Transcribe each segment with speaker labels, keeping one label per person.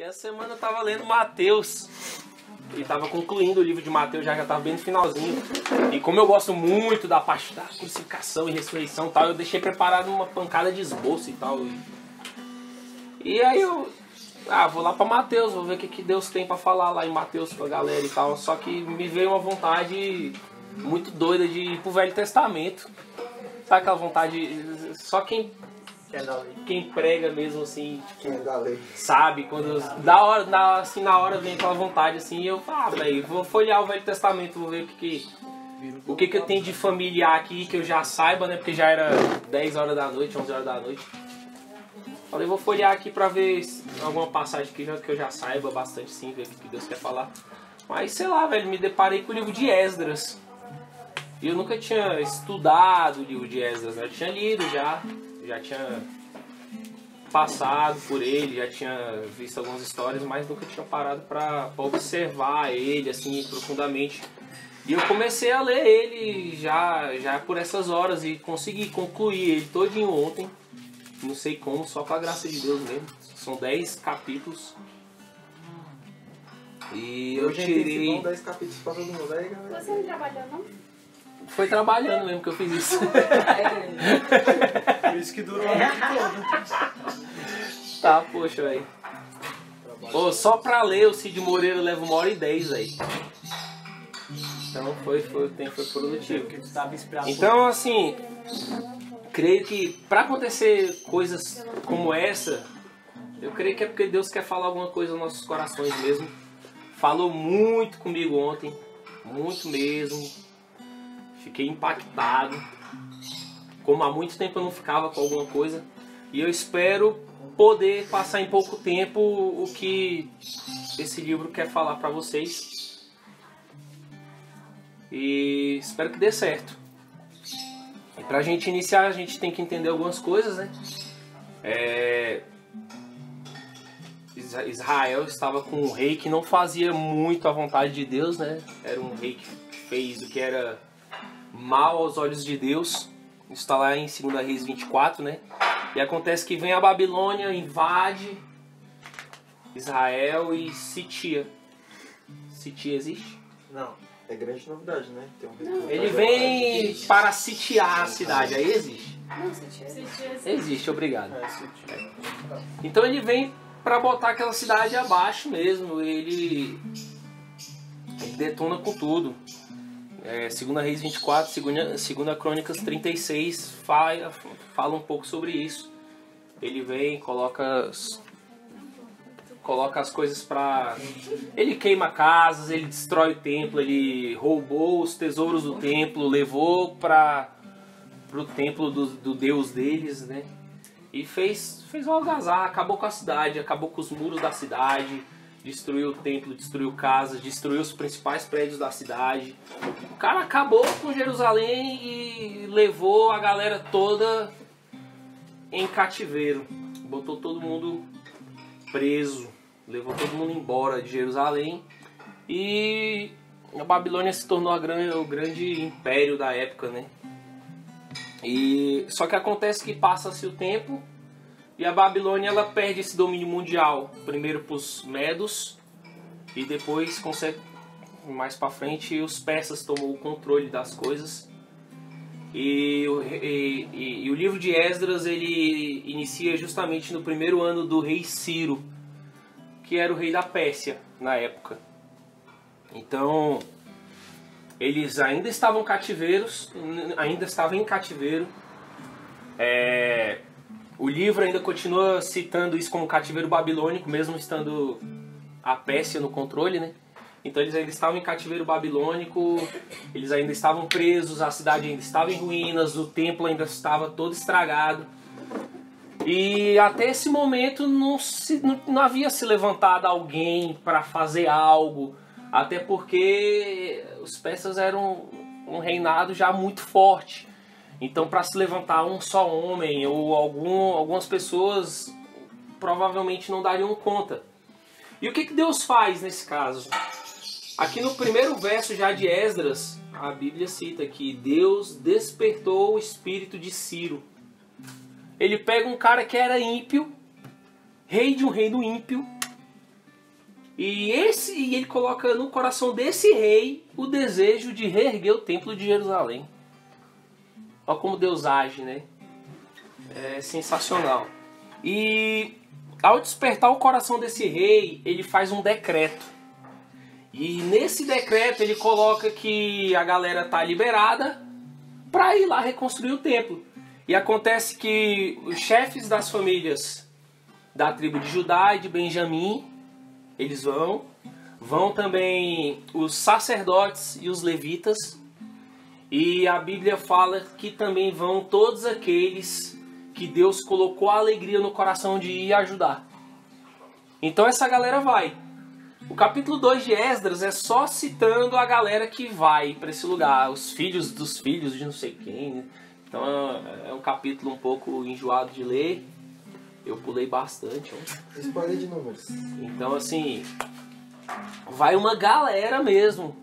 Speaker 1: essa semana eu tava lendo Mateus. E tava concluindo o livro de Mateus, já tava bem no finalzinho. E como eu gosto muito da parte da crucificação e ressurreição e tal, eu deixei preparado uma pancada de esboço e tal. E aí eu... vou lá pra Mateus, vou ver o que Deus tem pra falar lá em Mateus pra galera e tal. Só que me veio uma vontade muito doida de ir pro Velho Testamento. Sabe aquela vontade... Só quem prega mesmo, assim, tipo, sabe, quando na hora vem aquela vontade, assim, eu velho, vou folhear o Velho Testamento, vou ver o que eu tenho de familiar aqui, que eu já saiba, né, porque já era 10 horas da noite, 11 horas da noite. Falei, vou folhear aqui pra ver alguma passagem que eu já saiba bastante, sim, ver o que Deus quer falar. Mas, sei lá, velho, me deparei com o livro de Esdras. E eu nunca tinha estudado o livro de Esdras, né? Eu tinha lido já tinha passado por ele, já tinha visto algumas histórias, mas nunca tinha parado para observar ele assim profundamente. E eu comecei a ler ele já por essas horas e consegui concluir ele todinho ontem. Não sei como, só com a graça de Deus mesmo. São 10 capítulos. E eu tirei...
Speaker 2: 10 capítulos para todo mundo, né?
Speaker 3: Você não trabalhou, não?
Speaker 1: Foi trabalhando mesmo que eu fiz isso.
Speaker 2: Por isso que durou a noite toda.
Speaker 1: Tá, poxa, velho. Só pra ler o Cid Moreira leva 1h10, velho. Então o tempo foi produtivo. Então, assim, creio que pra acontecer coisas como essa, eu creio que é porque Deus quer falar alguma coisa nos nossos corações mesmo. Falou muito comigo ontem, muito mesmo. Fiquei impactado, como há muito tempo eu não ficava com alguma coisa. E eu espero poder passar em pouco tempo o que esse livro quer falar para vocês. E espero que dê certo. E pra gente iniciar, a gente tem que entender algumas coisas, né? Israel estava com um rei que não fazia muito a vontade de Deus, né? Era um rei que fez o que era mal aos olhos de Deus. Isso está lá em 2 Reis 24, né? E acontece que vem a Babilônia, invade Israel e sitia. Sitia existe?
Speaker 2: Não, é grande novidade, né?
Speaker 1: Ele vem para sitiar a cidade, aí existe.
Speaker 3: Não, sitia.
Speaker 1: Existe, obrigado. Então ele vem para botar aquela cidade abaixo mesmo. Ele detona com tudo. 2 Reis 24, 2 Crônicas 36 fala um pouco sobre isso. Ele vem, coloca as coisas pra... Ele queima casas, ele destrói o templo, ele roubou os tesouros do templo, levou pro templo do deus deles, né? E fez uma algazarra, acabou com a cidade, acabou com os muros da cidade, destruiu o templo, destruiu casas, destruiu os principais prédios da cidade. O cara acabou com Jerusalém e levou a galera toda em cativeiro. Botou todo mundo preso, levou todo mundo embora de Jerusalém. E a Babilônia se tornou o grande império da época, né? Só que acontece que passa-se o tempo e a Babilônia ela perde esse domínio mundial, primeiro para os medos e depois, mais para frente, os persas tomou o controle das coisas. E o livro de Esdras ele inicia justamente no primeiro ano do rei Ciro, que era o rei da Pérsia na época. Então eles ainda estavam em cativeiro. O livro ainda continua citando isso como cativeiro babilônico, mesmo estando a Pérsia no controle, né? Então eles ainda estavam em cativeiro babilônico, eles ainda estavam presos, a cidade ainda estava em ruínas, o templo ainda estava todo estragado. E até esse momento não havia se levantado alguém para fazer algo, até porque os persas eram um reinado já muito forte. Então, para se levantar um só homem ou algumas pessoas provavelmente não dariam conta. E o que Deus faz nesse caso? Aqui no primeiro verso já de Esdras, a Bíblia cita que Deus despertou o espírito de Ciro. Ele pega um cara que era ímpio, rei de um reino ímpio, E ele coloca no coração desse rei o desejo de reerguer o templo de Jerusalém. Olha como Deus age, né? É sensacional. E ao despertar o coração desse rei, ele faz um decreto. E nesse decreto ele coloca que a galera tá liberada para ir lá reconstruir o templo. E acontece que os chefes das famílias da tribo de Judá e de Benjamim, eles vão também os sacerdotes e os levitas. E a Bíblia fala que também vão todos aqueles que Deus colocou a alegria no coração de ir ajudar. Então essa galera vai. O capítulo 2 de Esdras é só citando a galera que vai para esse lugar, os filhos dos filhos de não sei quem, né? Então é um capítulo um pouco enjoado de ler. Eu pulei bastante.
Speaker 2: Spoiler de números.
Speaker 1: Então assim, vai uma galera mesmo.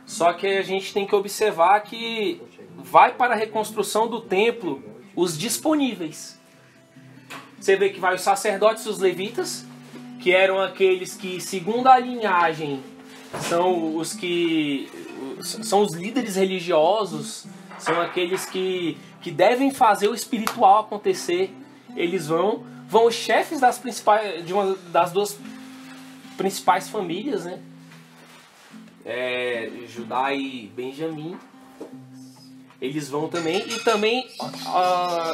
Speaker 1: Só que a gente tem que observar que vai para a reconstrução do templo os disponíveis. Você vê que vai os sacerdotes e os levitas, que eram aqueles que, segundo a linhagem, são os líderes religiosos, são aqueles que devem fazer o espiritual acontecer. Eles vão os chefes de uma das duas principais famílias, né? Judá e Benjamim. Eles vão também, e também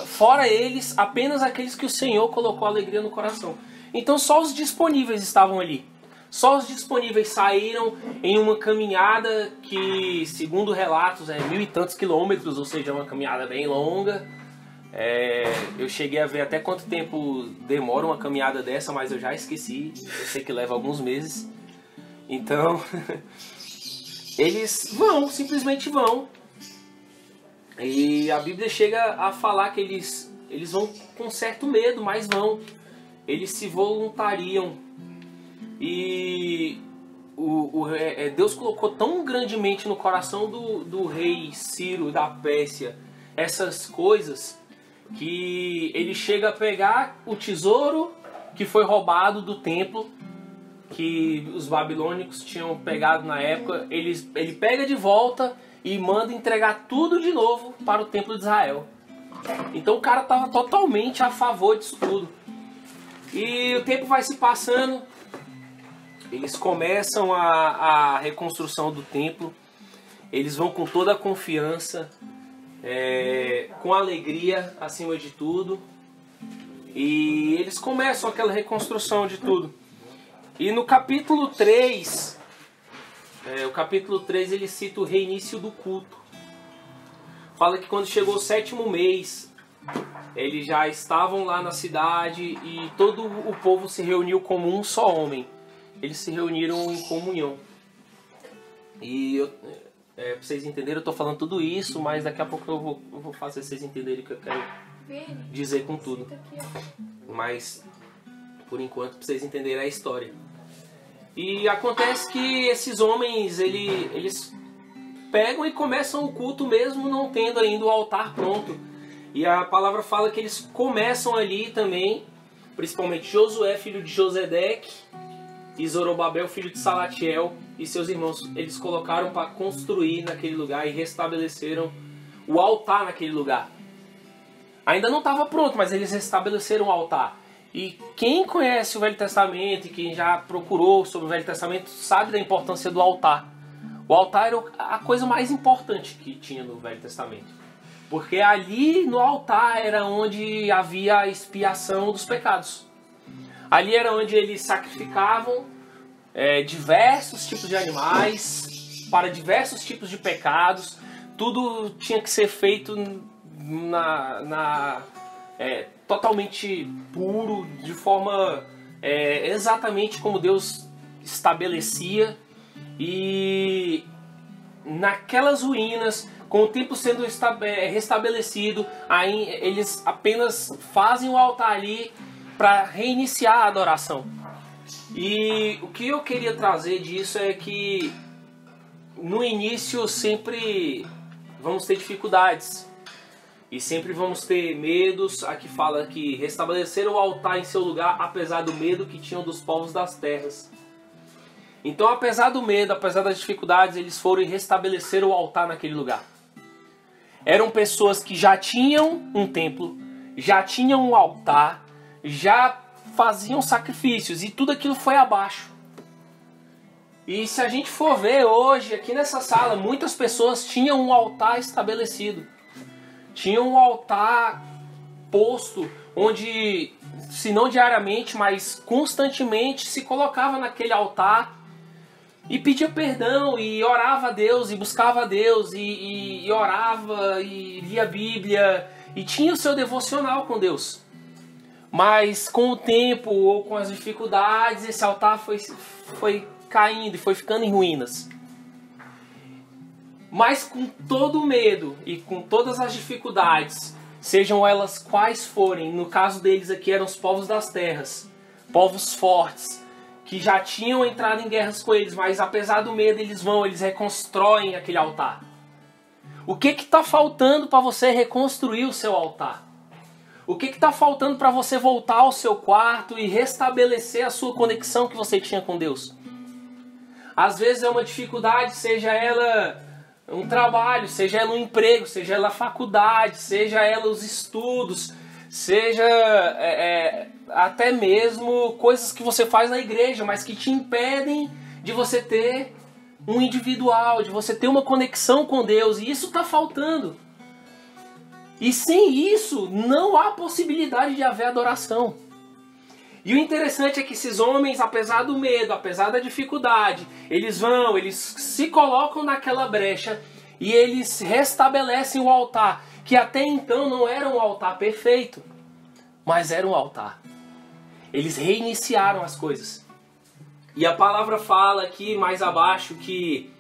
Speaker 1: fora eles, apenas aqueles que o Senhor colocou alegria no coração. Então só os disponíveis estavam ali. Só os disponíveis saíram em uma caminhada que, segundo relatos, é 1000 e tantos quilômetros, ou seja, uma caminhada bem longa. Eu cheguei a ver até quanto tempo demora uma caminhada dessa, mas eu já esqueci. Eu sei que leva alguns meses. Então, eles simplesmente vão. E a Bíblia chega a falar que eles vão com certo medo, mas vão. Eles se voluntariam. E Deus colocou tão grandemente no coração do rei Ciro da Pérsia essas coisas, que ele chega a pegar o tesouro que foi roubado do templo, que os babilônicos tinham pegado na época. Ele pega de volta e manda entregar tudo de novo para o templo de Israel. Então o cara estava totalmente a favor disso tudo. E o tempo vai se passando. Eles começam a reconstrução do templo. Eles vão com toda a confiança, com alegria acima de tudo. E eles começam aquela reconstrução de tudo. E no capítulo 3, ele cita o reinício do culto. Fala que quando chegou o 7º mês, eles já estavam lá na cidade e todo o povo se reuniu como um só homem. Eles se reuniram em comunhão. E pra vocês entenderem, eu estou falando tudo isso, mas daqui a pouco eu vou fazer vocês entenderem o que eu quero dizer com tudo. Mas, por enquanto, para vocês entenderem a história. E acontece que esses homens, eles pegam e começam o culto mesmo não tendo ainda o altar pronto. E a palavra fala que eles começam ali também, principalmente Josué, filho de Josedeque, e Zorobabel, filho de Salatiel, e seus irmãos. Eles colocaram para construir naquele lugar e restabeleceram o altar naquele lugar. Ainda não estava pronto, mas eles restabeleceram o altar. E quem conhece o Velho Testamento e quem já procurou sobre o Velho Testamento sabe da importância do altar. O altar era a coisa mais importante que tinha no Velho Testamento. Porque ali no altar era onde havia a expiação dos pecados. Ali era onde eles sacrificavam diversos tipos de animais para diversos tipos de pecados. Tudo tinha que ser feito totalmente puro, de forma exatamente como Deus estabelecia. E naquelas ruínas, com o templo sendo restabelecido, aí eles apenas fazem o altar ali para reiniciar a adoração. E o que eu queria trazer disso é que no início sempre vamos ter dificuldades e sempre vamos ter medos. Aqui fala que restabeleceram o altar em seu lugar apesar do medo que tinham dos povos das terras. Então, apesar do medo, apesar das dificuldades, eles foram e restabeleceram o altar naquele lugar. Eram pessoas que já tinham um templo, já tinham um altar, já faziam sacrifícios e tudo aquilo foi abaixo. E se a gente for ver hoje, aqui nessa sala, muitas pessoas tinham um altar estabelecido. Tinham um altar posto, onde, se não diariamente, mas constantemente, se colocava naquele altar e pedia perdão, e orava a Deus, e buscava a Deus, e orava, e lia a Bíblia, e tinha o seu devocional com Deus. Mas com o tempo, ou com as dificuldades, esse altar foi caindo e foi ficando em ruínas. Mas com todo o medo e com todas as dificuldades, sejam elas quais forem, no caso deles aqui eram os povos das terras, povos fortes, que já tinham entrado em guerras com eles, mas apesar do medo eles reconstroem aquele altar. O que está faltando para você reconstruir o seu altar? O que está faltando para você voltar ao seu quarto e restabelecer a sua conexão que você tinha com Deus? Às vezes é uma dificuldade, seja ela um trabalho, seja ela um emprego, seja ela a faculdade, seja ela os estudos, seja até mesmo coisas que você faz na igreja, mas que te impedem de você ter um individual, de você ter uma conexão com Deus, e isso está faltando. E sem isso, não há possibilidade de haver adoração. E o interessante é que esses homens, apesar do medo, apesar da dificuldade, eles se colocam naquela brecha e eles restabelecem o altar, que até então não era um altar perfeito, mas era um altar. Eles reiniciaram as coisas. E a palavra fala aqui mais abaixo que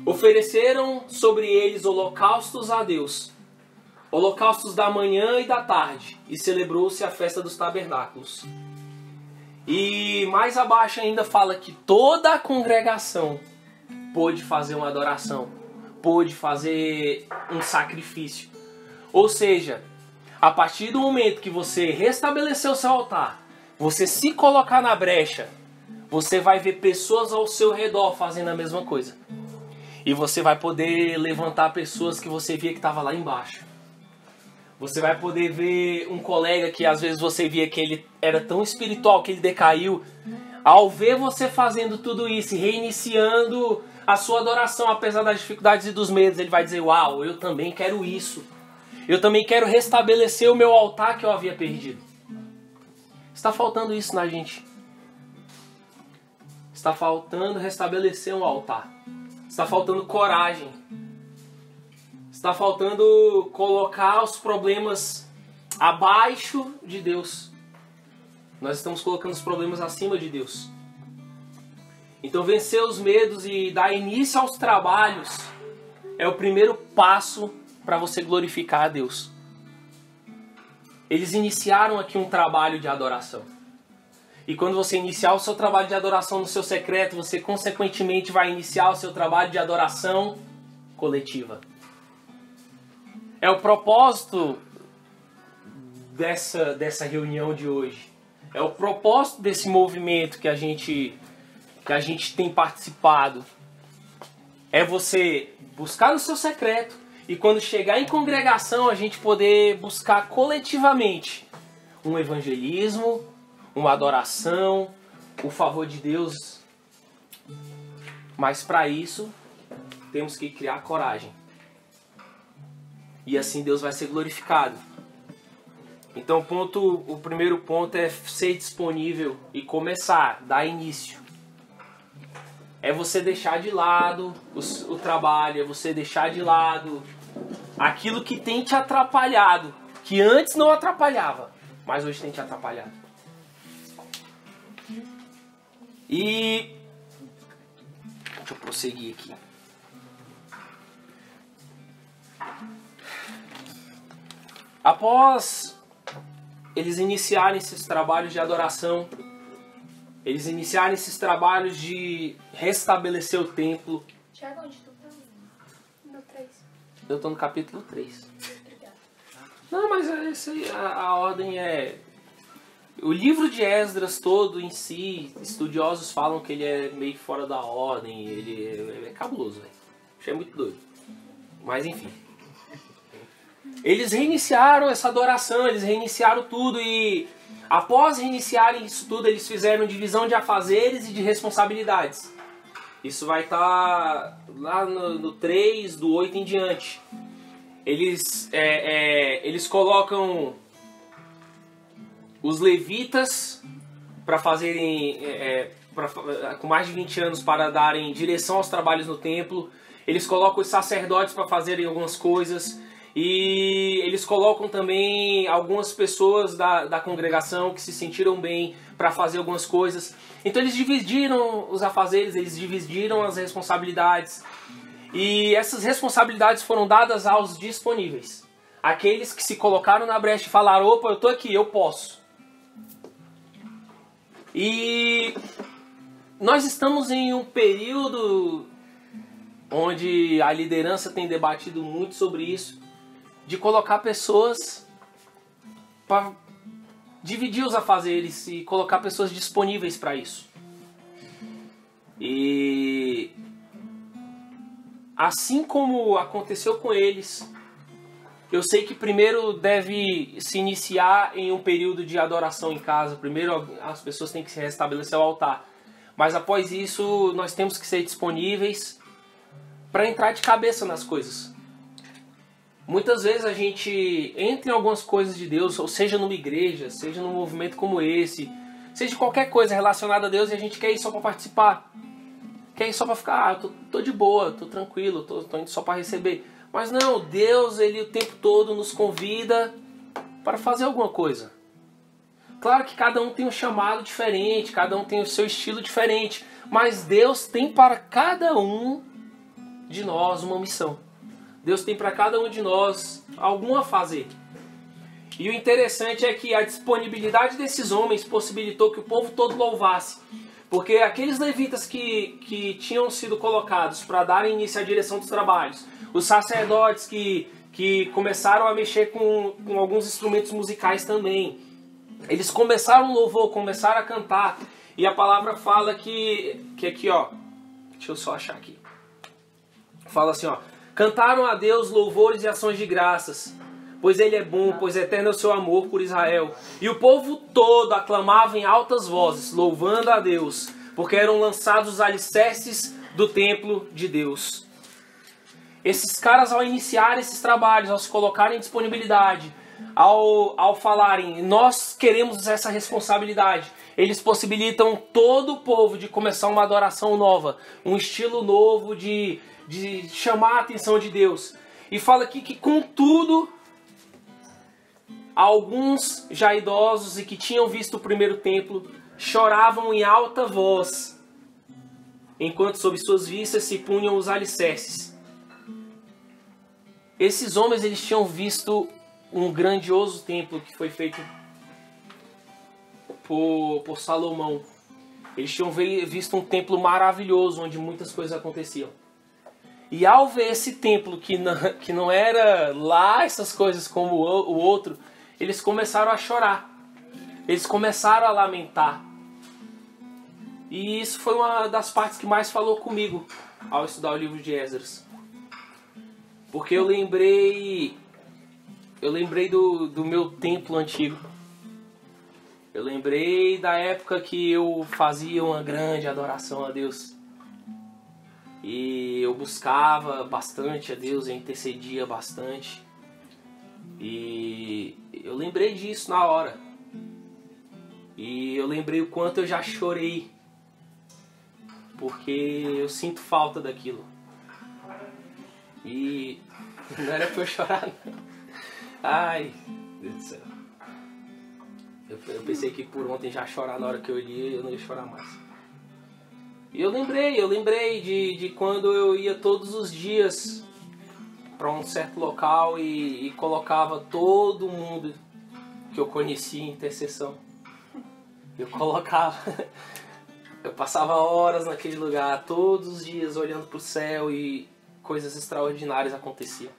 Speaker 1: ofereceram sobre eles holocaustos a Deus, holocaustos da manhã e da tarde, e celebrou-se a festa dos tabernáculos. E mais abaixo ainda fala que toda a congregação pôde fazer uma adoração, pôde fazer um sacrifício. Ou seja, a partir do momento que você restabeleceu o seu altar, você se colocar na brecha, você vai ver pessoas ao seu redor fazendo a mesma coisa. E você vai poder levantar pessoas que você via que estavam lá embaixo. Você vai poder ver um colega que às vezes você via que ele era tão espiritual que ele decaiu. Ao ver você fazendo tudo isso e reiniciando a sua adoração, apesar das dificuldades e dos medos, ele vai dizer: uau, eu também quero isso. Eu também quero restabelecer o meu altar que eu havia perdido. Está faltando isso na gente. Está faltando restabelecer um altar. Está faltando coragem. Está faltando colocar os problemas abaixo de Deus. Nós estamos colocando os problemas acima de Deus. Então vencer os medos e dar início aos trabalhos é o primeiro passo para você glorificar a Deus. Eles iniciaram aqui um trabalho de adoração. E quando você iniciar o seu trabalho de adoração no seu secreto, você consequentemente vai iniciar o seu trabalho de adoração coletiva. É o propósito dessa reunião de hoje. É o propósito desse movimento que a gente tem participado. É você buscar no seu secreto e quando chegar em congregação a gente poder buscar coletivamente um evangelismo, uma adoração, o favor de Deus. Mas para isso temos que criar coragem. E assim Deus vai ser glorificado. Então o primeiro ponto é ser disponível e começar, dar início. É você deixar de lado o trabalho, é você deixar de lado aquilo que tem te atrapalhado, que antes não atrapalhava, mas hoje tem te atrapalhado. E deixa eu prosseguir aqui. Após eles iniciarem esses trabalhos de adoração, eles iniciarem esses trabalhos de restabelecer o templo.
Speaker 3: Tiago, onde tu tá? No 3.
Speaker 1: Eu estou no capítulo 3.
Speaker 3: Obrigada.
Speaker 1: Não, mas a ordem é O livro de Esdras todo em si, estudiosos falam que ele é meio fora da ordem, ele é cabuloso, velho. Isso é muito doido. Mas enfim. Eles reiniciaram essa adoração, eles reiniciaram tudo e após reiniciarem isso tudo, eles fizeram divisão de afazeres e de responsabilidades. Isso vai estar lá no 3, do 8 em diante. Eles colocam os levitas para fazerem, com mais de 20 anos, para darem direção aos trabalhos no templo. Eles colocam os sacerdotes para fazerem algumas coisas. E eles colocam também algumas pessoas da congregação que se sentiram bem para fazer algumas coisas. Então eles dividiram os afazeres, eles dividiram as responsabilidades. E essas responsabilidades foram dadas aos disponíveis. Aqueles que se colocaram na brecha e falaram: opa, eu estou aqui, eu posso. E nós estamos em um período onde a liderança tem debatido muito sobre isso, de colocar pessoas para dividir os afazeres e colocar pessoas disponíveis para isso. E assim como aconteceu com eles, eu sei que primeiro deve se iniciar em um período de adoração em casa. Primeiro as pessoas têm que se restabelecer ao altar. Mas após isso nós temos que ser disponíveis para entrar de cabeça nas coisas. Muitas vezes a gente entra em algumas coisas de Deus, ou seja numa igreja, seja num movimento como esse, seja qualquer coisa relacionada a Deus, e a gente quer ir só para participar. Quer ir só para ficar, tô de boa, tô tranquilo, tô indo só para receber. Mas não, Deus, Ele o tempo todo nos convida para fazer alguma coisa. Claro que cada um tem um chamado diferente, cada um tem o seu estilo diferente, mas Deus tem para cada um de nós uma missão. Deus tem para cada um de nós algum a fazer. E o interessante é que a disponibilidade desses homens possibilitou que o povo todo louvasse. Porque aqueles levitas que tinham sido colocados para darem início à direção dos trabalhos, os sacerdotes que começaram a mexer com alguns instrumentos musicais também, eles começaram o louvor, começaram a cantar. E a palavra fala que aqui, ó, deixa eu só achar aqui. Fala assim, ó: cantaram a Deus louvores e ações de graças, pois Ele é bom, pois eterno é o seu amor por Israel. E o povo todo aclamava em altas vozes, louvando a Deus, porque eram lançados os alicerces do templo de Deus. Esses caras, ao iniciar esses trabalhos, ao se colocarem em disponibilidade, ao falarem, nós queremos essa responsabilidade, eles possibilitam todo o povo de começar uma adoração nova, um estilo novo de chamar a atenção de Deus. E fala aqui que, contudo, alguns já idosos e que tinham visto o primeiro templo choravam em alta voz, enquanto sob suas vistas se punham os alicerces. Esses homens, eles tinham visto um grandioso templo que foi feito por Salomão. Eles tinham visto um templo maravilhoso, onde muitas coisas aconteciam. E ao ver esse templo que não era lá essas coisas como o outro, eles começaram a chorar. Eles começaram a lamentar. E isso foi uma das partes que mais falou comigo ao estudar o livro de Esdras. Porque eu lembrei do meu templo antigo. Eu lembrei da época que eu fazia uma grande adoração a Deus. E eu buscava bastante a Deus, eu intercedia bastante. E eu lembrei disso na hora. E eu lembrei o quanto eu já chorei. Porque eu sinto falta daquilo. E não era pra eu chorar, não. Ai, Deus do céu. Eu pensei que por ontem já chorar na hora que eu li, eu não ia chorar mais. E eu lembrei de quando eu ia todos os dias para um certo local e colocava todo mundo que eu conhecia em intercessão. Eu colocava, eu passava horas naquele lugar, todos os dias olhando para o céu, e coisas extraordinárias aconteciam.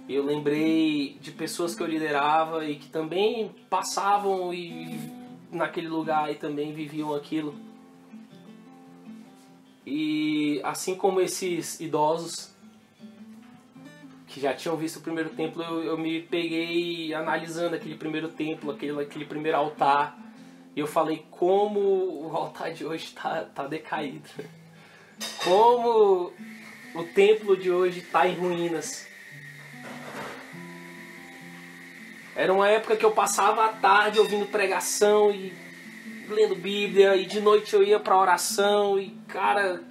Speaker 1: Eu lembrei de pessoas que eu liderava e que também passavam naquele lugar e também viviam aquilo. E assim como esses idosos que já tinham visto o primeiro templo, eu me peguei analisando aquele primeiro templo, aquele primeiro altar. E eu falei como o altar de hoje tá decaído. Como o templo de hoje está em ruínas. Era uma época que eu passava a tarde ouvindo pregação e lendo Bíblia, e de noite eu ia para oração, e cara,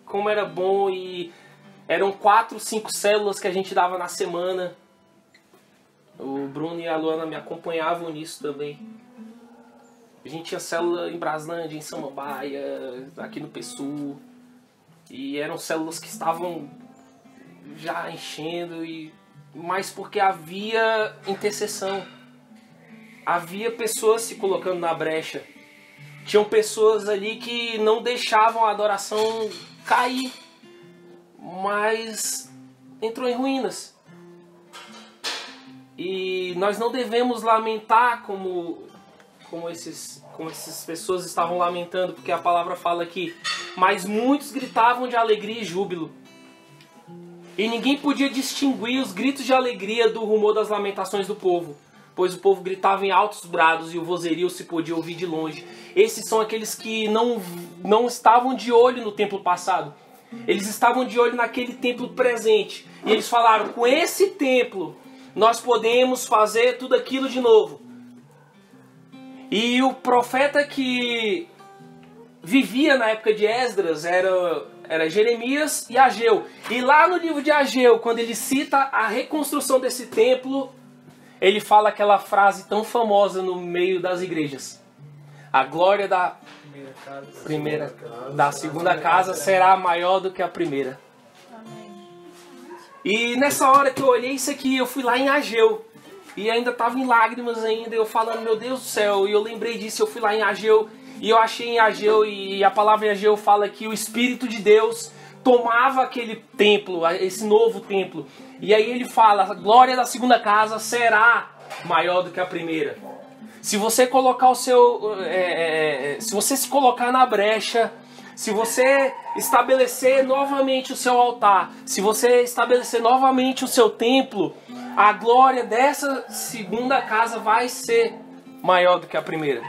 Speaker 1: como era bom. E eram 4, 5 células que a gente dava na semana. O Bruno e a Luana me acompanhavam nisso também. A gente tinha célula em Braslândia, em Samambaia, aqui no PSUL. E eram células que estavam já enchendo, mas porque havia intercessão. Havia pessoas se colocando na brecha. Tinham pessoas ali que não deixavam a adoração cair, mas entrou em ruínas. E nós não devemos lamentar como essas pessoas estavam lamentando, porque a palavra fala que mas muitos gritavam de alegria e júbilo. E ninguém podia distinguir os gritos de alegria do rumor das lamentações do povo, pois o povo gritava em altos brados e o vozerio se podia ouvir de longe. Esses são aqueles que não estavam de olho no templo passado. Eles estavam de olho naquele templo presente. E eles falaram, com esse templo nós podemos fazer tudo aquilo de novo. E o profeta que vivia na época de Esdras era Jeremias e Ageu. E lá no livro de Ageu, quando ele cita a reconstrução desse templo, ele fala aquela frase tão famosa no meio das igrejas. A glória da segunda casa será maior do que a primeira. E nessa hora que eu olhei isso aqui, eu fui lá em Ageu. E ainda estava em lágrimas ainda, eu falando, meu Deus do céu. E eu lembrei disso, eu fui lá em Ageu. E eu achei em Ageu, e a palavra em Ageu fala que o Espírito de Deus tomava aquele templo, esse novo templo. E aí ele fala, a glória da segunda casa será maior do que a primeira. Se você colocar se você se colocar na brecha, se você estabelecer novamente o seu altar, se você estabelecer novamente o seu templo, a glória dessa segunda casa vai ser maior do que a primeira.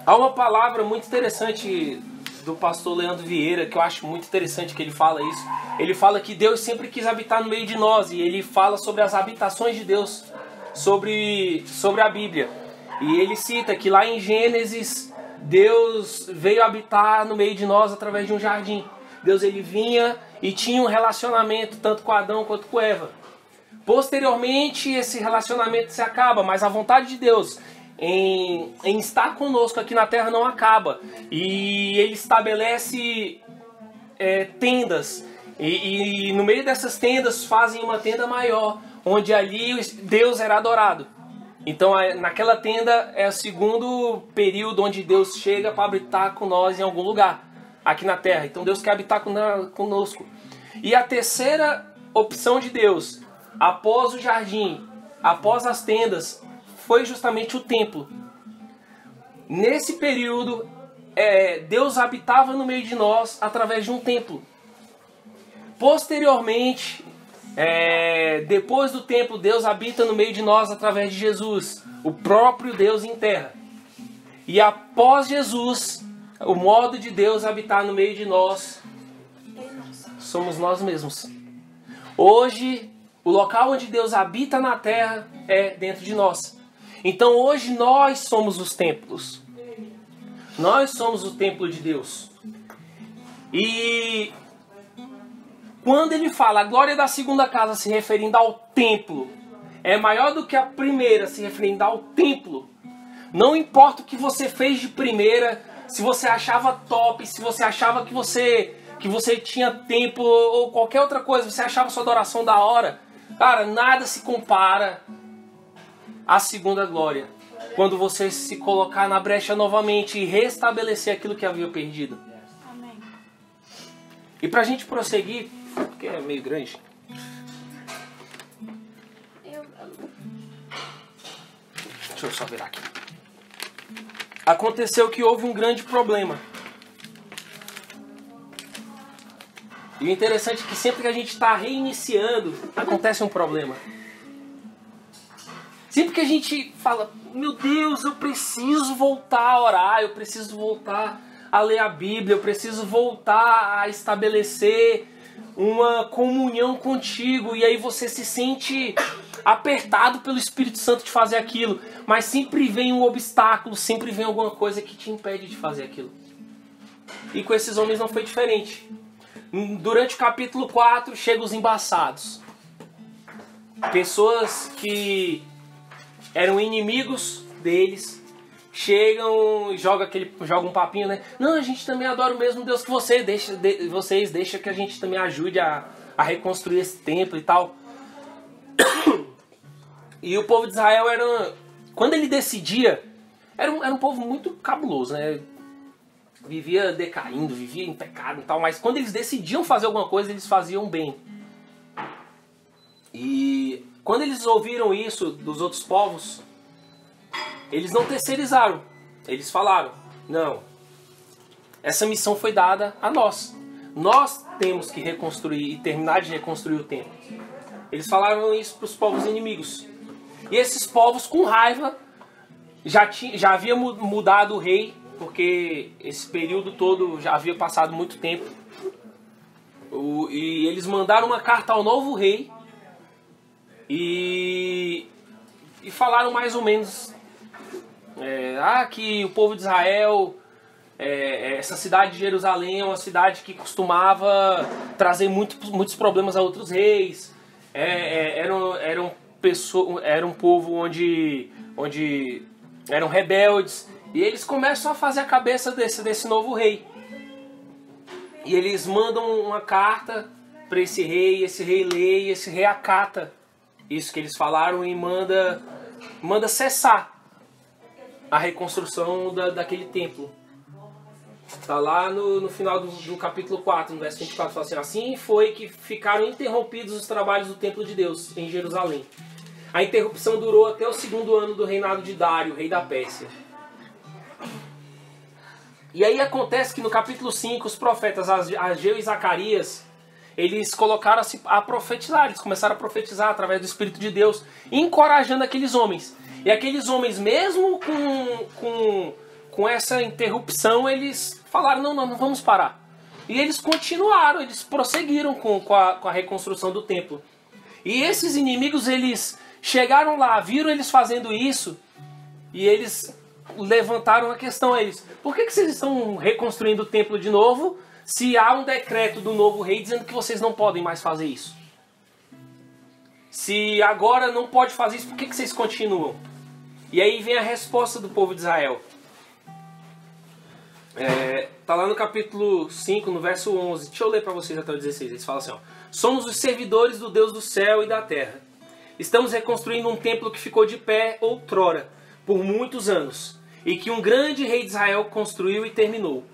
Speaker 1: Há uma palavra muito interessante do pastor Leandro Vieira, que eu acho muito interessante que ele fala isso. Ele fala que Deus sempre quis habitar no meio de nós, e ele fala sobre as habitações de Deus, sobre a Bíblia. E ele cita que lá em Gênesis, Deus veio habitar no meio de nós através de um jardim. Deus ele vinha e tinha um relacionamento tanto com Adão quanto com Eva. Posteriormente, esse relacionamento se acaba, mas a vontade de Deus em estar conosco aqui na terra não acaba. E ele estabelece tendas. E no meio dessas tendas fazem uma tenda maior, onde ali Deus era adorado. Então naquela tenda é o segundo período onde Deus chega para habitar com nós em algum lugar aqui na terra. Então Deus quer habitar conosco. E a terceira opção de Deus, após o jardim, após as tendas, foi justamente o templo. Nesse período, Deus habitava no meio de nós através de um templo. Posteriormente, depois do templo, Deus habita no meio de nós através de Jesus, o próprio Deus em terra. E após Jesus, o modo de Deus habitar no meio de nós somos nós mesmos. Hoje, o local onde Deus habita na terra é dentro de nós. Então hoje nós somos os templos. Nós somos o templo de Deus. E quando ele fala a glória da segunda casa se referindo ao templo, é maior do que a primeira se referindo ao templo. Não importa o que você fez de primeira, se você achava top, se você achava que você tinha templo ou qualquer outra coisa, você achava sua adoração da hora. Cara, nada se compara à segunda glória. Quando você se colocar na brecha novamente e restabelecer aquilo que havia perdido.
Speaker 3: Amém.
Speaker 1: E pra gente prosseguir, porque é meio grande, Deixa eu só virar aqui. Aconteceu que houve um grande problema. E o interessante é que sempre que a gente está reiniciando, acontece um problema. Sempre que a gente fala, meu Deus, eu preciso voltar a orar, eu preciso voltar a ler a Bíblia, eu preciso voltar a estabelecer uma comunhão contigo, e aí você se sente apertado pelo Espírito Santo de fazer aquilo, mas sempre vem um obstáculo, sempre vem alguma coisa que te impede de fazer aquilo. E com esses homens não foi diferente. Durante o capítulo 4 chegam os embaçados. Pessoas que eram inimigos deles, chegam e jogam um papinho, né? Não, a gente também adora o mesmo Deus que você, vocês deixam que a gente também ajude a reconstruir esse templo e tal. E o povo de Israel quando ele decidia, era um povo muito cabuloso, né? Vivia decaindo, vivia em pecado e tal, mas quando eles decidiam fazer alguma coisa, eles faziam bem. E quando eles ouviram isso dos outros povos, eles não terceirizaram. Eles falaram, não, essa missão foi dada a nós. Nós temos que reconstruir e terminar de reconstruir o templo. Eles falaram isso para os povos inimigos. E esses povos, com raiva, já havia mudado o rei, porque esse período todo já havia passado muito tempo. E eles mandaram uma carta ao novo rei e falaram mais ou menos que o povo de Israel, essa cidade de Jerusalém é uma cidade que costumava trazer muitos problemas a outros reis. Era um povo onde eram rebeldes. E eles começam a fazer a cabeça desse novo rei. E eles mandam uma carta para esse rei lê e esse rei acata isso que eles falaram e manda cessar a reconstrução daquele templo. Está lá no final do capítulo 4, no verso 24, fala assim: assim foi que ficaram interrompidos os trabalhos do templo de Deus em Jerusalém. A interrupção durou até o 2º ano do reinado de Dário, rei da Pérsia. E aí acontece que no capítulo 5, os profetas Ageu e Zacarias, eles colocaram-se a profetizar, eles começaram a profetizar através do Espírito de Deus, encorajando aqueles homens. E aqueles homens, mesmo com essa interrupção, eles falaram, não vamos parar. E eles continuaram, eles prosseguiram com a reconstrução do templo. E esses inimigos, eles chegaram lá, viram eles fazendo isso, e eles levantaram a questão a eles: por que vocês estão reconstruindo o templo de novo, se há um decreto do novo rei dizendo que vocês não podem mais fazer isso? Se agora não pode fazer isso, por que vocês continuam? E aí vem a resposta do povo de Israel. Tá lá no capítulo 5, no verso 11. Deixa eu ler para vocês até o 16. Eles falam assim: somos os servidores do Deus do céu e da terra. Estamos reconstruindo um templo que ficou de pé outrora, por muitos anos, e que um grande rei de Israel construiu e terminou.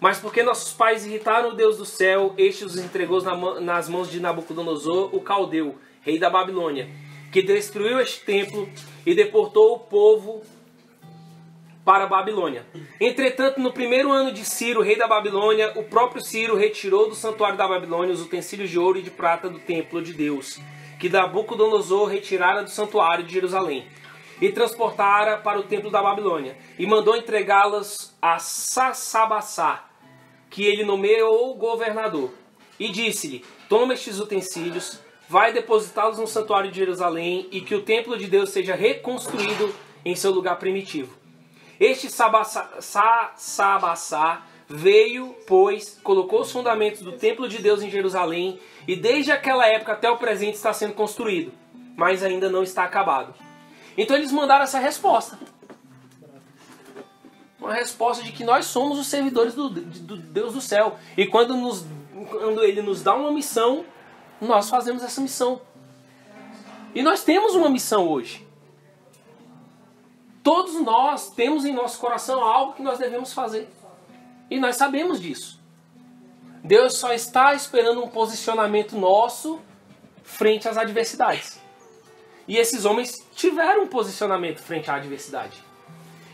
Speaker 1: Mas porque nossos pais irritaram o Deus do céu, este os entregou nas mãos de Nabucodonosor, o caldeu, rei da Babilônia, que destruiu este templo e deportou o povo para a Babilônia. Entretanto, no 1º ano de Ciro, rei da Babilônia, o próprio Ciro retirou do santuário da Babilônia os utensílios de ouro e de prata do templo de Deus, que Nabucodonosor retirara do santuário de Jerusalém, e transportara para o templo da Babilônia, e mandou entregá-las a Sassabassar, que ele nomeou governador, e disse-lhe: toma estes utensílios, vai depositá-los no santuário de Jerusalém, e que o templo de Deus seja reconstruído em seu lugar primitivo. Este Sassabassar veio, pois, colocou os fundamentos do templo de Deus em Jerusalém, e desde aquela época até o presente está sendo construído, mas ainda não está acabado. Então eles mandaram essa resposta. Uma resposta de que nós somos os servidores do Deus do céu. E quando Ele nos dá uma missão, nós fazemos essa missão. E nós temos uma missão hoje. Todos nós temos em nosso coração algo que nós devemos fazer. E nós sabemos disso. Deus só está esperando um posicionamento nosso frente às adversidades. E esses homens tiveram um posicionamento frente à adversidade.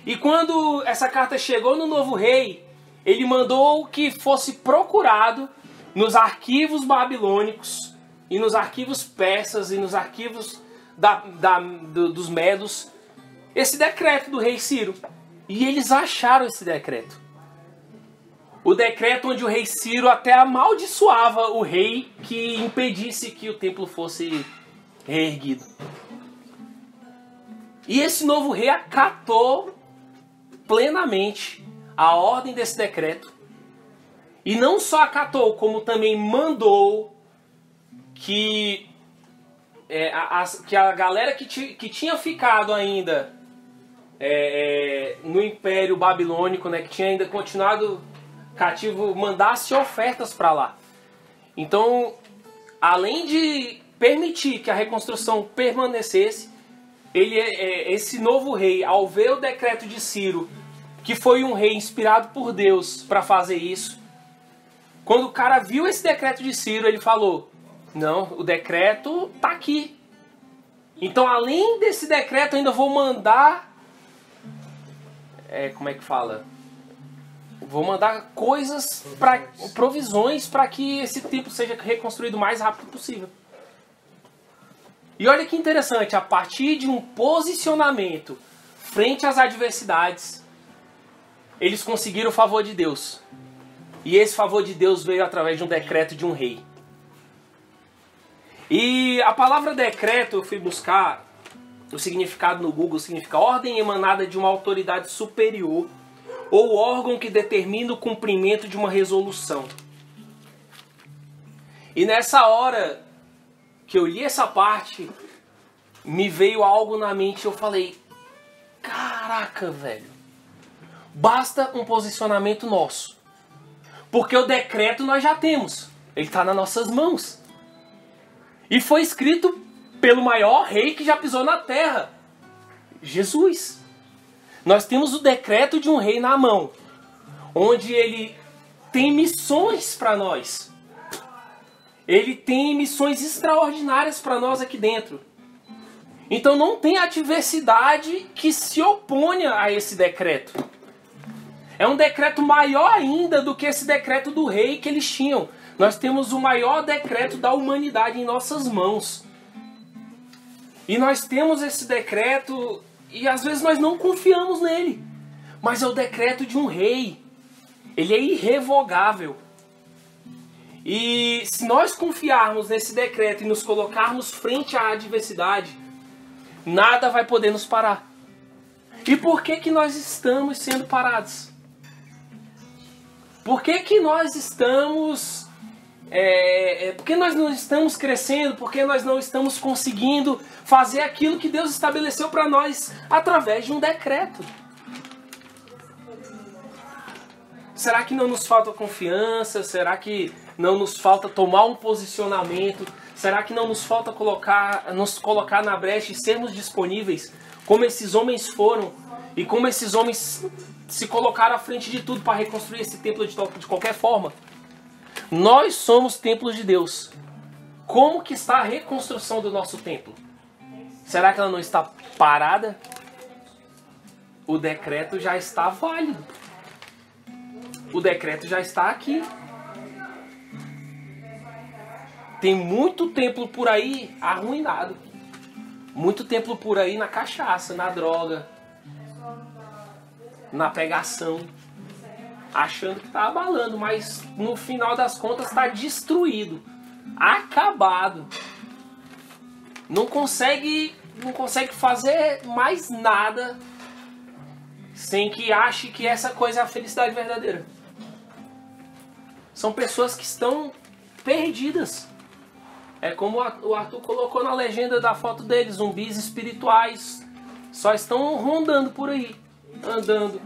Speaker 1: E quando essa carta chegou no novo rei, ele mandou que fosse procurado nos arquivos babilônicos e nos arquivos persas e nos arquivos dos medos esse decreto do rei Ciro. E eles acharam esse decreto. O decreto onde o rei Ciro até amaldiçoava o rei que impedisse que o templo fosse reerguido. E esse novo rei acatou plenamente a ordem desse decreto. E não só acatou, como também mandou que a galera que tinha ficado ainda no Império Babilônico, né, que tinha ainda continuado cativo, mandasse ofertas para lá. Então, além de permitir que a reconstrução permanecesse, esse novo rei, ao ver o decreto de Ciro, que foi um rei inspirado por Deus para fazer isso, quando o cara viu esse decreto de Ciro, ele falou: não, o decreto tá aqui. Então, além desse decreto, eu ainda vou mandar... como é que fala? Vou mandar coisas, provisões para que esse templo seja reconstruído o mais rápido possível. E olha que interessante, a partir de um posicionamento frente às adversidades, eles conseguiram o favor de Deus. E esse favor de Deus veio através de um decreto de um rei. E a palavra decreto, eu fui buscar o significado no Google, significa ordem emanada de uma autoridade superior ou órgão que determina o cumprimento de uma resolução. E nessa hora que eu li essa parte, me veio algo na mente e eu falei: caraca, velho, basta um posicionamento nosso. Porque o decreto nós já temos, ele está nas nossas mãos. E foi escrito pelo maior rei que já pisou na terra, Jesus. Nós temos o decreto de um rei na mão, onde ele tem missões para nós. Ele tem missões extraordinárias para nós aqui dentro. Então não tem adversidade que se oponha a esse decreto. É um decreto maior ainda do que esse decreto do rei que eles tinham. Nós temos o maior decreto da humanidade em nossas mãos. E nós temos esse decreto e às vezes nós não confiamos nele. Mas é o decreto de um rei. Ele é irrevogável. E se nós confiarmos nesse decreto e nos colocarmos frente à adversidade, nada vai poder nos parar. E por que nós estamos sendo parados? Por que nós estamos... por que nós não estamos crescendo? Por que nós não estamos conseguindo fazer aquilo que Deus estabeleceu para nós através de um decreto? Será que não nos falta confiança? Será que não nos falta tomar um posicionamento? Será que não nos falta nos colocar na brecha e sermos disponíveis, como esses homens foram e como esses homens se colocaram à frente de tudo para reconstruir esse templo de qualquer forma? Nós somos templos de Deus. Como que está a reconstrução do nosso templo? Será que ela não está parada? O decreto já está válido. O decreto já está aqui. Tem muito templo por aí arruinado. Muito templo por aí na cachaça, na droga, na pegação, achando que está abalando, mas no final das contas está destruído, acabado. Não consegue fazer mais nada sem que ache que essa coisa é a felicidade verdadeira. São pessoas que estão perdidas. É como o Arthur colocou na legenda da foto dele, zumbis espirituais. Só estão rondando por aí, andando,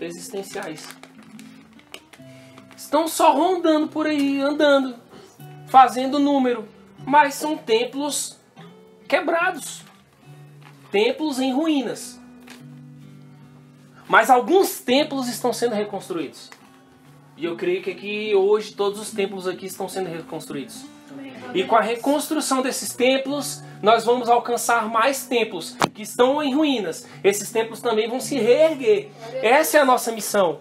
Speaker 1: existenciais. Estão só rondando por aí, andando, fazendo número. Mas são templos quebrados. Templos em ruínas. Mas alguns templos estão sendo reconstruídos. E eu creio que aqui hoje todos os templos aqui estão sendo reconstruídos. E com a reconstrução desses templos, nós vamos alcançar mais templos que estão em ruínas. Esses templos também vão se reerguer. Essa é a nossa missão.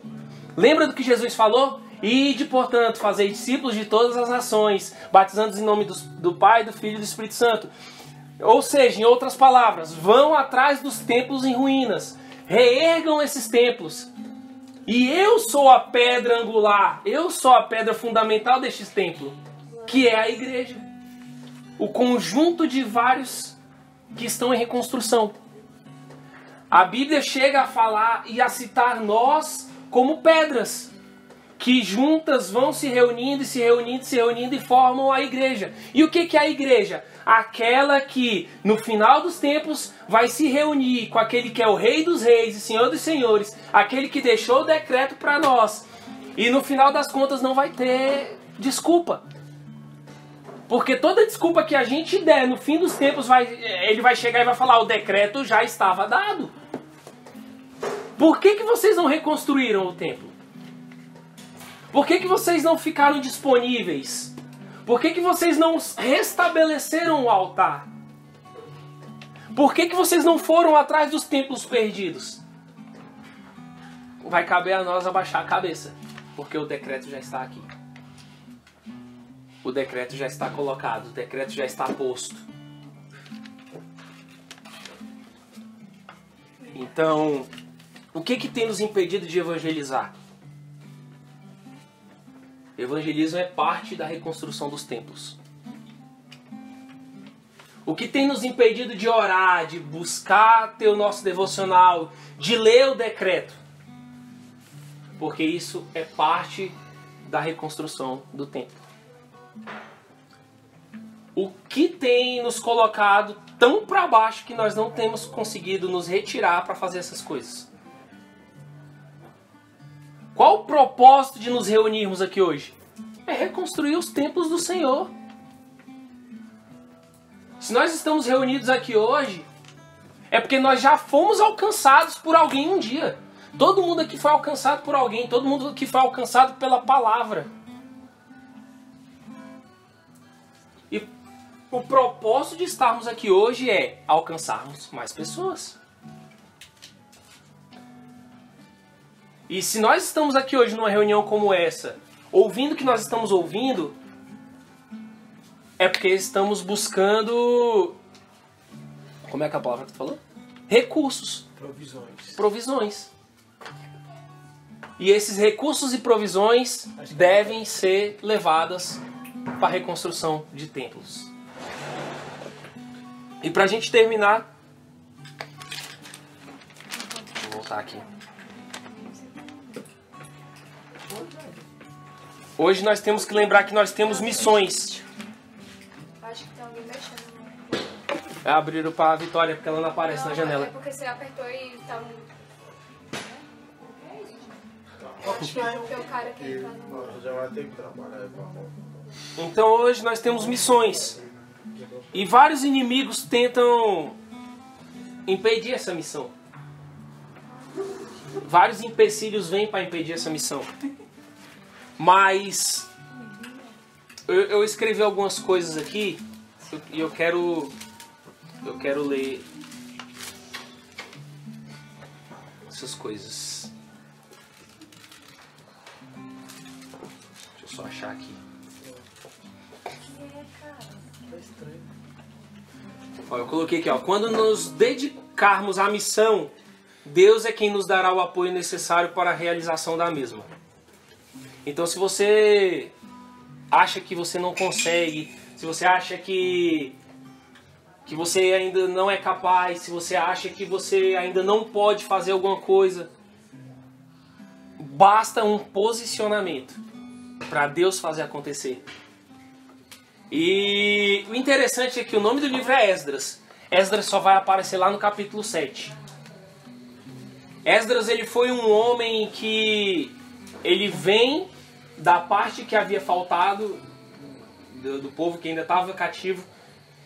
Speaker 1: Lembra do que Jesus falou? Ide, portanto, fazei discípulos de todas as nações, batizando-os em nome do Pai, do Filho e do Espírito Santo. Ou seja, em outras palavras, vão atrás dos templos em ruínas. Reergam esses templos. E eu sou a pedra angular, eu sou a pedra fundamental deste templo, que é a igreja. O conjunto de vários que estão em reconstrução. A Bíblia chega a falar e a citar nós como pedras, que juntas vão se reunindo, e se reunindo, se reunindo e formam a igreja. E o que é a igreja? Aquela que, no final dos tempos, vai se reunir com aquele que é o Rei dos Reis e Senhor dos Senhores, aquele que deixou o decreto para nós. E no final das contas não vai ter desculpa. Porque toda desculpa que a gente der no fim dos tempos, ele vai chegar e vai falar: o decreto já estava dado. Por que vocês não reconstruíram o templo? Por que vocês não ficaram disponíveis? Por que vocês não restabeleceram o altar? Por que vocês não foram atrás dos templos perdidos? Vai caber a nós abaixar a cabeça, porque o decreto já está aqui. O decreto já está colocado, o decreto já está posto. Então, o que tem nos impedido de evangelizar? Evangelismo é parte da reconstrução dos templos. O que tem nos impedido de orar, de buscar ter o nosso devocional, de ler o decreto? Porque isso é parte da reconstrução do templo. O que tem nos colocado tão para baixo que nós não temos conseguido nos retirar para fazer essas coisas? Qual o propósito de nos reunirmos aqui hoje? É reconstruir os templos do Senhor. Se nós estamos reunidos aqui hoje, é porque nós já fomos alcançados por alguém um dia. Todo mundo aqui foi alcançado por alguém, todo mundo aqui foi alcançado pela palavra. E o propósito de estarmos aqui hoje é alcançarmos mais pessoas. E se nós estamos aqui hoje numa reunião como essa, ouvindo o que nós estamos ouvindo, é porque estamos buscando... Como é que é a palavra que tu falou? Recursos. Provisões. E esses recursos e provisões devem ser levadas para a reconstrução de templos. E para a gente terminar... Vou voltar aqui. Hoje nós temos que lembrar que nós temos missões.
Speaker 3: Acho que tem alguém mexendo.
Speaker 1: Abriram para a Vitória porque ela não aparece na janela.
Speaker 3: É porque você apertou e tá no...
Speaker 2: Acho que
Speaker 3: Porque o cara que tá no...
Speaker 2: Nós já vai ter que trabalhar.
Speaker 1: Então hoje nós temos missões. E vários inimigos tentam impedir essa missão. Vários empecilhos vêm para impedir essa missão. Mas eu escrevi algumas coisas aqui e eu quero ler essas coisas. Deixa eu só achar aqui. Ó, eu coloquei aqui, ó. Quando nos dedicarmos à missão, Deus é quem nos dará o apoio necessário para a realização da mesma. Então, se você acha que você não consegue, se você acha que você ainda não é capaz, se você acha que você ainda não pode fazer alguma coisa, basta um posicionamento para Deus fazer acontecer. E o interessante é que o nome do livro é Esdras. Esdras só vai aparecer lá no capítulo 7. Esdras, ele foi um homem que ele vem da parte que havia faltado do povo que ainda estava cativo,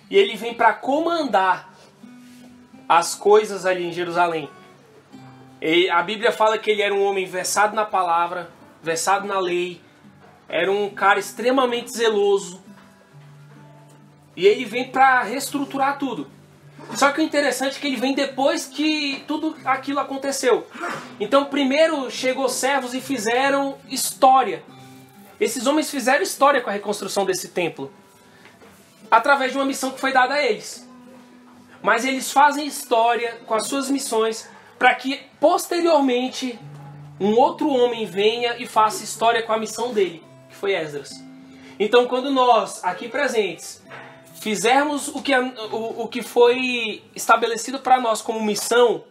Speaker 1: e ele vem para comandar as coisas ali em Jerusalém. A Bíblia fala que ele era um homem versado na palavra, versado na lei, era um cara extremamente zeloso, E ele vem para reestruturar tudo. Só que o interessante é que ele vem depois que tudo aquilo aconteceu. Então primeiro chegou servos e fizeram história. Esses homens fizeram história com a reconstrução desse templo, através de uma missão que foi dada a eles. Mas eles fazem história com as suas missões para que posteriormente um outro homem venha e faça história com a missão dele, que foi Esdras. Então quando nós, aqui presentes, fizermos o que foi estabelecido para nós como missão,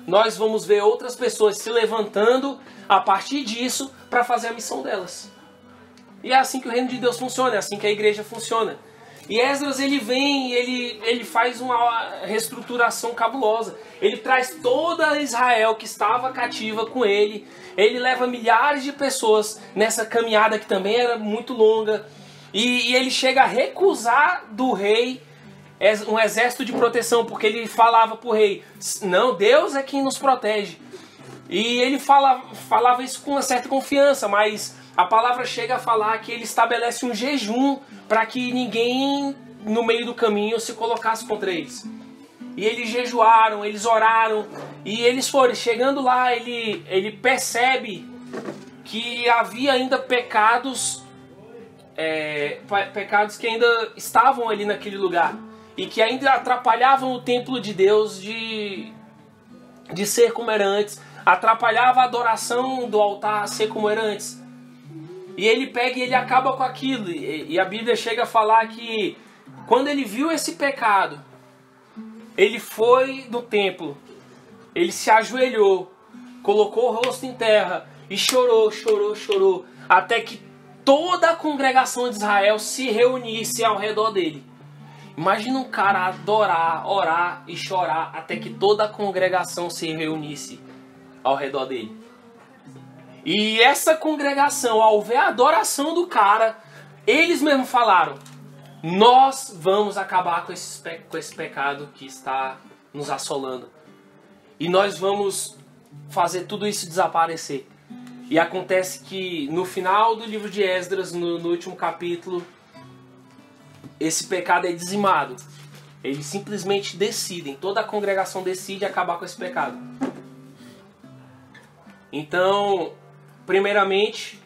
Speaker 1: nós vamos ver outras pessoas se levantando a partir disso para fazer a missão delas. E é assim que o reino de Deus funciona, é assim que a igreja funciona. E Esdras, ele vem, ele faz uma reestruturação cabulosa. Ele traz toda Israel que estava cativa com ele. Ele leva milhares de pessoas nessa caminhada que também era muito longa. E ele chega a recusar do rei um exército de proteção, porque ele falava para o rei, não, Deus é quem nos protege. E ele falava isso com uma certa confiança, mas a palavra chega a falar que ele estabelece um jejum para que ninguém no meio do caminho se colocasse contra eles. E eles jejuaram, eles oraram, e eles foram. Chegando lá, ele percebe que havia ainda pecados que ainda estavam ali naquele lugar e que ainda atrapalhavam o templo de Deus de ser como era antes, atrapalhava a adoração do altar a ser como era antes. E ele pega e ele acaba com aquilo. E a Bíblia chega a falar que quando ele viu esse pecado, ele foi no templo, ele se ajoelhou, colocou o rosto em terra e chorou, até que toda a congregação de Israel se reunisse ao redor dele. Imagina um cara adorar, orar e chorar até que toda a congregação se reunisse ao redor dele. E essa congregação, ao ver a adoração do cara, eles mesmos falaram, nós vamos acabar com esse pecado que está nos assolando. E nós vamos fazer tudo isso desaparecer. E acontece que no final do livro de Esdras, no último capítulo, esse pecado é dizimado. Eles simplesmente decidem, toda a congregação decide acabar com esse pecado. Então, primeiramente,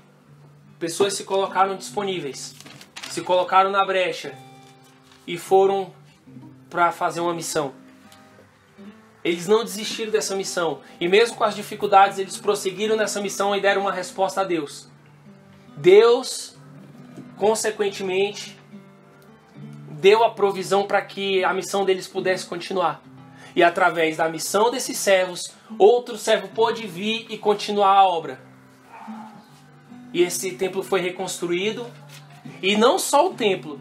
Speaker 1: pessoas se colocaram disponíveis, se colocaram na brecha e foram para fazer uma missão. Eles não desistiram dessa missão. E mesmo com as dificuldades, eles prosseguiram nessa missão e deram uma resposta a Deus. Deus, consequentemente, deu a provisão para que a missão deles pudesse continuar. E através da missão desses servos, outro servo pôde vir e continuar a obra. E esse templo foi reconstruído. E não só o templo.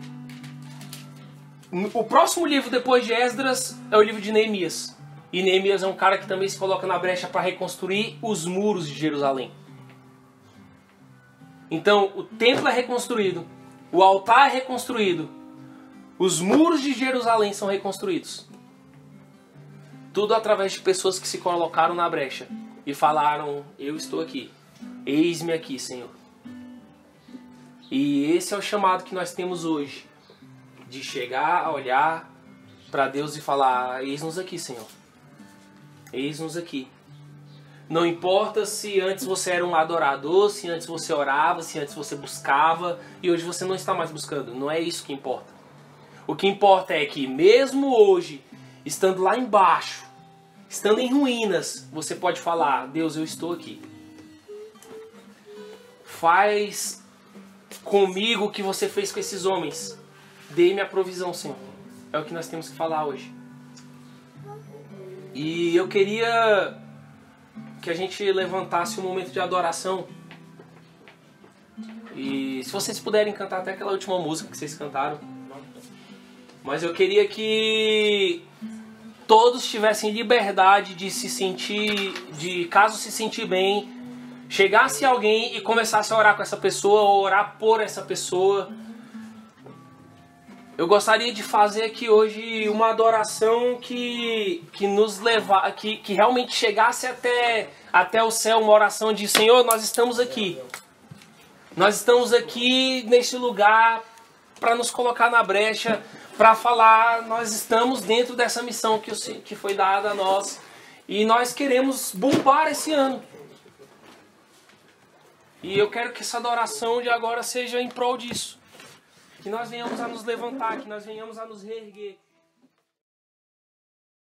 Speaker 1: O próximo livro depois de Esdras é o livro de Neemias. E Neemias é um cara que também se coloca na brecha para reconstruir os muros de Jerusalém. Então, o templo é reconstruído, o altar é reconstruído, os muros de Jerusalém são reconstruídos. Tudo através de pessoas que se colocaram na brecha e falaram, eu estou aqui, eis-me aqui, Senhor. E esse é o chamado que nós temos hoje, de chegar a olhar para Deus e falar, eis-nos aqui, Senhor. Eis-nos aqui. Não importa se antes você era um adorador, se antes você orava, se antes você buscava e hoje você não está mais buscando. Não é isso que importa. O que importa é que mesmo hoje, estando lá embaixo, estando em ruínas, você pode falar, Deus, eu estou aqui. Faz comigo o que você fez com esses homens. Dê-me a provisão, Senhor. É o que nós temos que falar hoje. E eu queria que a gente levantasse um momento de adoração. E se vocês puderem cantar até aquela última música que vocês cantaram. Mas eu queria que todos tivessem liberdade de se sentir, de caso se sentir bem, chegasse alguém e começasse a orar com essa pessoa, ou orar por essa pessoa. Eu gostaria de fazer aqui hoje uma adoração que nos levar, que realmente chegasse até o céu, uma oração de Senhor, nós estamos aqui. Nós estamos aqui neste lugar para nos colocar na brecha, para falar, nós estamos dentro dessa missão que foi dada a nós e nós queremos bombar esse ano. E eu quero que essa adoração de agora seja em prol disso. Que nós venhamos a nos levantar, que nós venhamos a nos reerguer.